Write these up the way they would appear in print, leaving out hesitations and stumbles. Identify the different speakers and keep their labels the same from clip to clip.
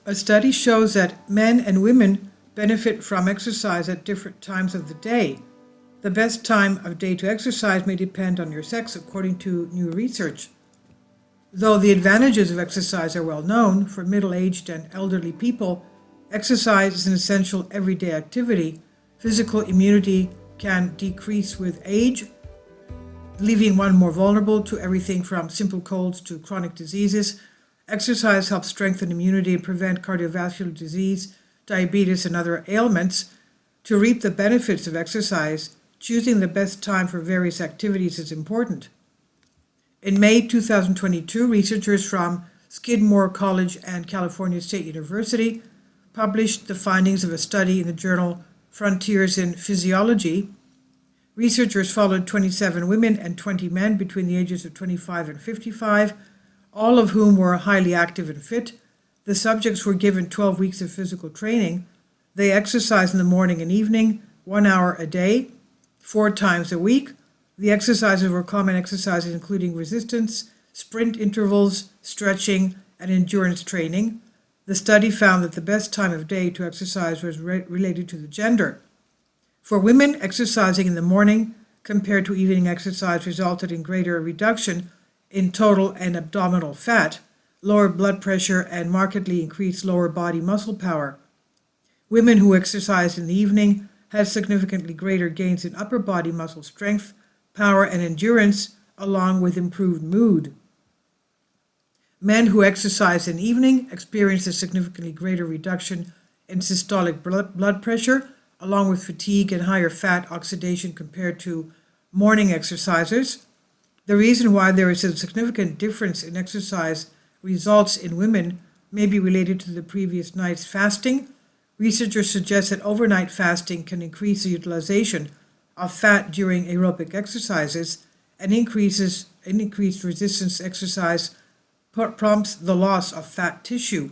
Speaker 1: A study shows that men and women benefit from exercise at different times of the day. The best time of day to exercise may depend on your sex, according to new research. Though the advantages of exercise are well known, for middle-aged and elderly people, exercise is an essential everyday activity. Physical immunity can decrease with age, leaving one more vulnerable to everything from simple colds to chronic diseases. Exercise helps strengthen immunity and prevent cardiovascular disease, diabetes, and other ailments. To reap the benefits of exercise, choosing the best time for various activities is important. In May 2022, researchers from Skidmore College and California State University published the findings of a study in the journal Frontiers in Physiology. Researchers followed 27 women and 20 men between the ages of 25 and 55, all of whom were highly active and fit. The subjects were given 12 weeks of physical training. They exercised in the morning and evening, 1 hour a day, 4 times a week. The exercises were common exercises including resistance, sprint intervals, stretching, and endurance training. The study found that the best time of day to exercise was related to the gender. For women, exercising in the morning compared to evening exercise resulted in greater reduction in total and abdominal fat, lower blood pressure, and markedly increased lower body muscle power. Women who exercised in the evening had significantly greater gains in upper body muscle strength, power, and endurance, along with improved mood. Men who exercised in the evening experienced a significantly greater reduction in systolic blood pressure, along with fatigue and higher fat oxidation compared to morning exercisers. The reason why there is a significant difference in exercise results in women may be related to the previous night's fasting. Researchers suggest that overnight fasting can increase the utilization of fat during aerobic exercises, and increased resistance exercise prompts the loss of fat tissue.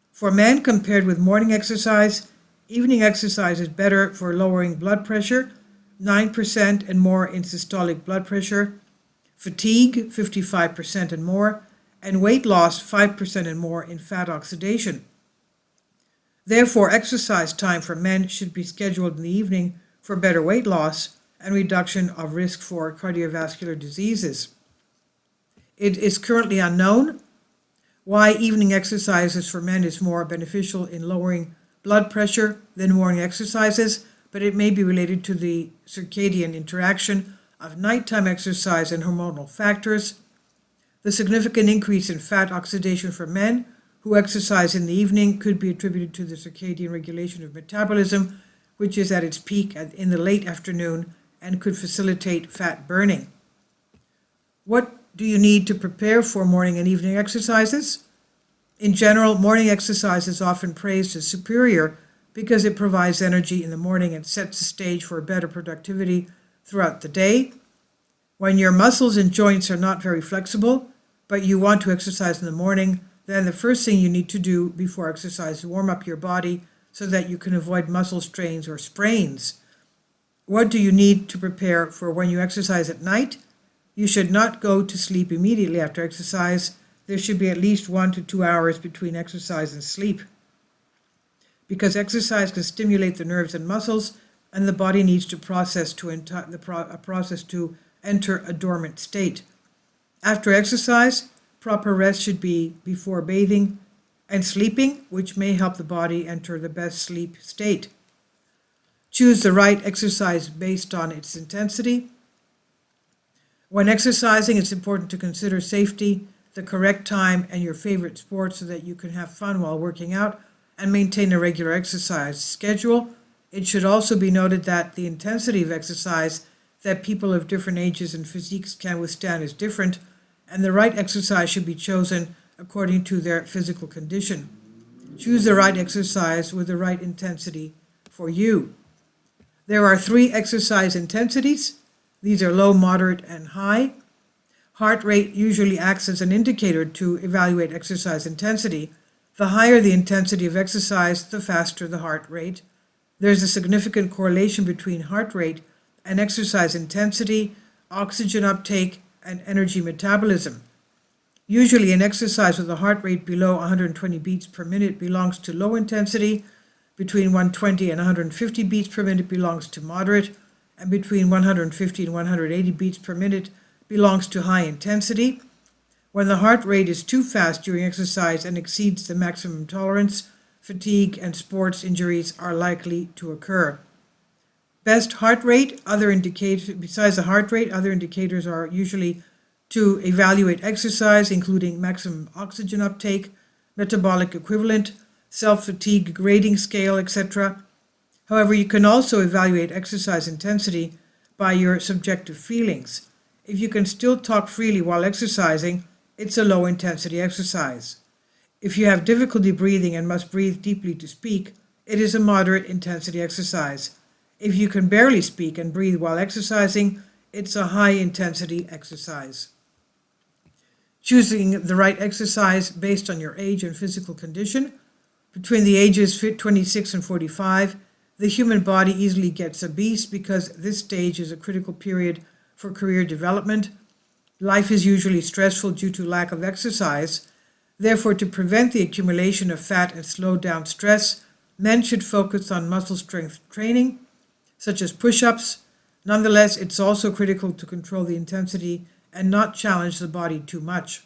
Speaker 1: For men, compared with morning exercise, evening exercise is better for lowering blood pressure, 9% and more in systolic blood pressure, fatigue, 55% and more, and weight loss, 5% and more in fat oxidation. Therefore, exercise time for men should be scheduled in the evening for better weight loss and reduction of risk for cardiovascular diseases. It is currently unknown why evening exercises for men is more beneficial in lowering blood pressure than morning exercises, but it may be related to the circadian interaction of nighttime exercise and hormonal factors. The significant increase in fat oxidation for men who exercise in the evening could be attributed to the circadian regulation of metabolism, which is at its peak in the late afternoon and could facilitate fat burning. What do you need to prepare for morning and evening exercises? In general, morning exercise is often praised as superior because it provides energy in the morning and sets the stage for better productivity throughout the day. When your muscles and joints are not very flexible, but you want to exercise in the morning, then the first thing you need to do before exercise is warm up your body so that you can avoid muscle strains or sprains. What do you need to prepare for when you exercise at night? You should not go to sleep immediately after exercise. There should be at least 1 to 2 hours between exercise and sleep, because exercise can stimulate the nerves and muscles, and the body needs to process to enter a dormant state. After exercise, proper rest should be before bathing and sleeping, which may help the body enter the best sleep state. Choose the right exercise based on its intensity. When exercising, it's important to consider safety, the correct time, and your favorite sport so that you can have fun while working out and maintain a regular exercise schedule. It should also be noted that the intensity of exercise that people of different ages and physiques can withstand is different, and the right exercise should be chosen according to their physical condition. Choose the right exercise with the right intensity for you. There are 3 exercise intensities. These are low, moderate, and high. Heart rate usually acts as an indicator to evaluate exercise intensity. The higher the intensity of exercise, the faster the heart rate. There's a significant correlation between heart rate and exercise intensity, oxygen uptake, and energy metabolism. Usually an exercise with a heart rate below 120 beats per minute belongs to low intensity, between 120 and 150 beats per minute belongs to moderate, and between 150 and 180 beats per minute belongs to high intensity. When the heart rate is too fast during exercise and exceeds the maximum tolerance, fatigue and sports injuries are likely to occur. Best heart rate, besides the heart rate, other indicators are usually to evaluate exercise, including maximum oxygen uptake, metabolic equivalent, self-fatigue grading scale, etc. However, you can also evaluate exercise intensity by your subjective feelings. If you can still talk freely while exercising, it's a low-intensity exercise. If you have difficulty breathing and must breathe deeply to speak, it is a moderate-intensity exercise. If you can barely speak and breathe while exercising, it's a high-intensity exercise. Choosing the right exercise based on your age and physical condition. Between the ages 26 and 45, the human body easily gets obese because this stage is a critical period for career development. Life is usually stressful due to lack of exercise. Therefore, to prevent the accumulation of fat and slow down stress, men should focus on muscle strength training, such as push-ups. Nonetheless, it's also critical to control the intensity and not challenge the body too much.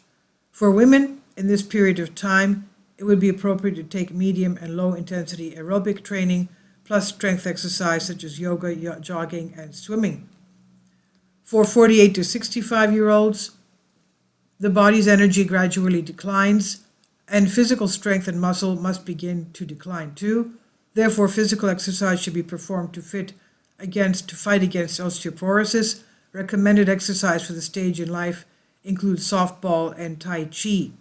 Speaker 1: For women, in this period of time, it would be appropriate to take medium and low intensity aerobic training plus strength exercise such as yoga, jogging, and swimming. For 48 to 65-year-olds, the body's energy gradually declines, and physical strength and muscle must begin to decline too. Therefore, physical exercise should be performed to fight against osteoporosis. Recommended exercise for the stage in life includes softball and Tai Chi.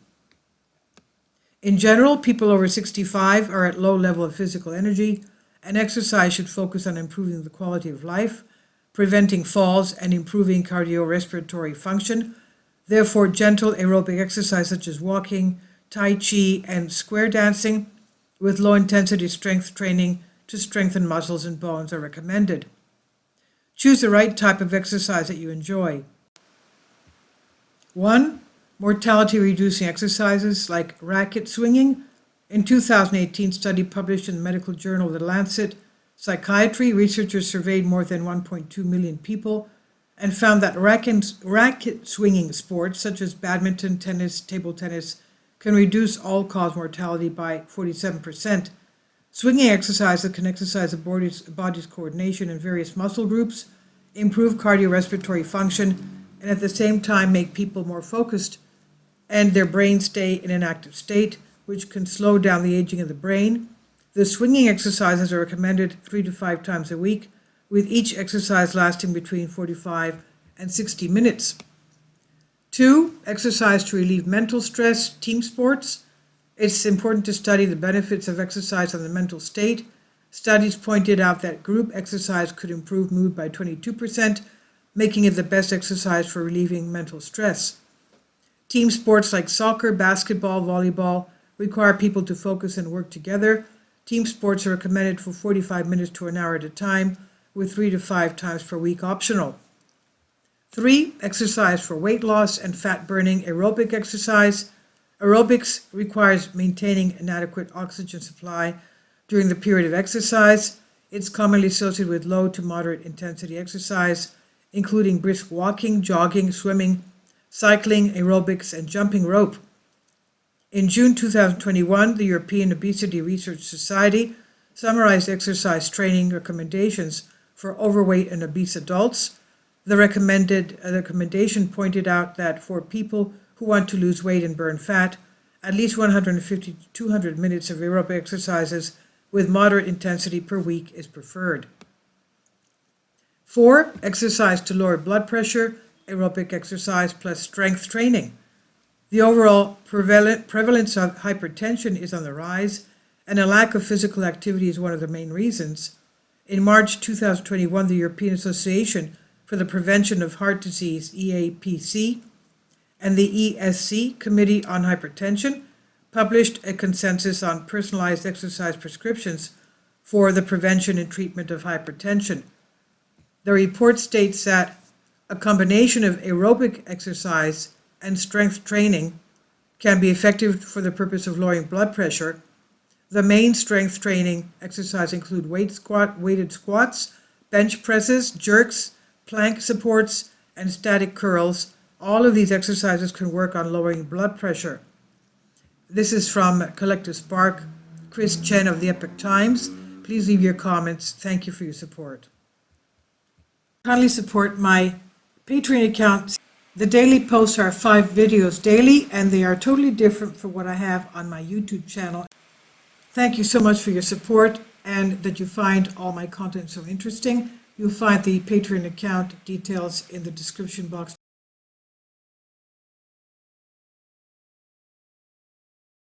Speaker 1: In general, people over 65 are at low level of physical energy, and exercise should focus on improving the quality of life, preventing falls, and improving cardiorespiratory function. Therefore, gentle aerobic exercise such as walking, Tai Chi, and square dancing with low-intensity strength training to strengthen muscles and bones are recommended. Choose the right type of exercise that you enjoy. 1. Mortality-reducing exercises like racket swinging. In 2018 study published in the medical journal The Lancet Psychiatry, researchers surveyed more than 1.2 million people and found that racket swinging sports such as badminton, tennis, table tennis can reduce all-cause mortality by 47%. Swinging exercise that can exercise the body's coordination in various muscle groups, improve cardiorespiratory function, and at the same time make people more focused and their brain stay in an active state, which can slow down the aging of the brain. The swinging exercises are recommended 3 to 5 times a week, with each exercise lasting between 45 and 60 minutes. 2. Exercise to relieve mental stress, team sports. It's important to study the benefits of exercise on the mental state. Studies pointed out that group exercise could improve mood by 22%, making it the best exercise for relieving mental stress. Team sports like soccer, basketball, volleyball require people to focus and work together. Team sports are recommended for 45 minutes to an hour at a time, with 3 to 5 times per week optional. 3. Exercise for weight loss and fat burning aerobic exercise. Aerobics requires maintaining an adequate oxygen supply during the period of exercise. It's commonly associated with low to moderate intensity exercise, including brisk walking, jogging, swimming, cycling, aerobics, and jumping rope. In June 2021, the European Obesity Research Society summarized exercise training recommendations for overweight and obese adults. The recommendation pointed out that for people who want to lose weight and burn fat, at least 150 to 200 minutes of aerobic exercises with moderate intensity per week is preferred. 4. Exercise to lower blood pressure, aerobic exercise plus strength training. The overall prevalence of hypertension is on the rise, and a lack of physical activity is one of the main reasons. In March 2021, the European Association for the Prevention of Heart Disease, EAPC, and the ESC, Committee on Hypertension, published a consensus on personalized exercise prescriptions for the prevention and treatment of hypertension. The report states that a combination of aerobic exercise and strength training can be effective for the purpose of lowering blood pressure. The main strength training exercises include weighted squats, bench presses, jerks, plank supports, and static curls. All of these exercises can work on lowering blood pressure. This is from Collective Spark, Chris Chen of the Epoch Times. Please leave your comments. Thank you for your support. Kindly support my Patreon account. The daily posts are 5 videos daily, and they are totally different from what I have on my YouTube channel. Thank you so much for your support and that you find all my content so interesting. You'll find the Patreon account details in the description box.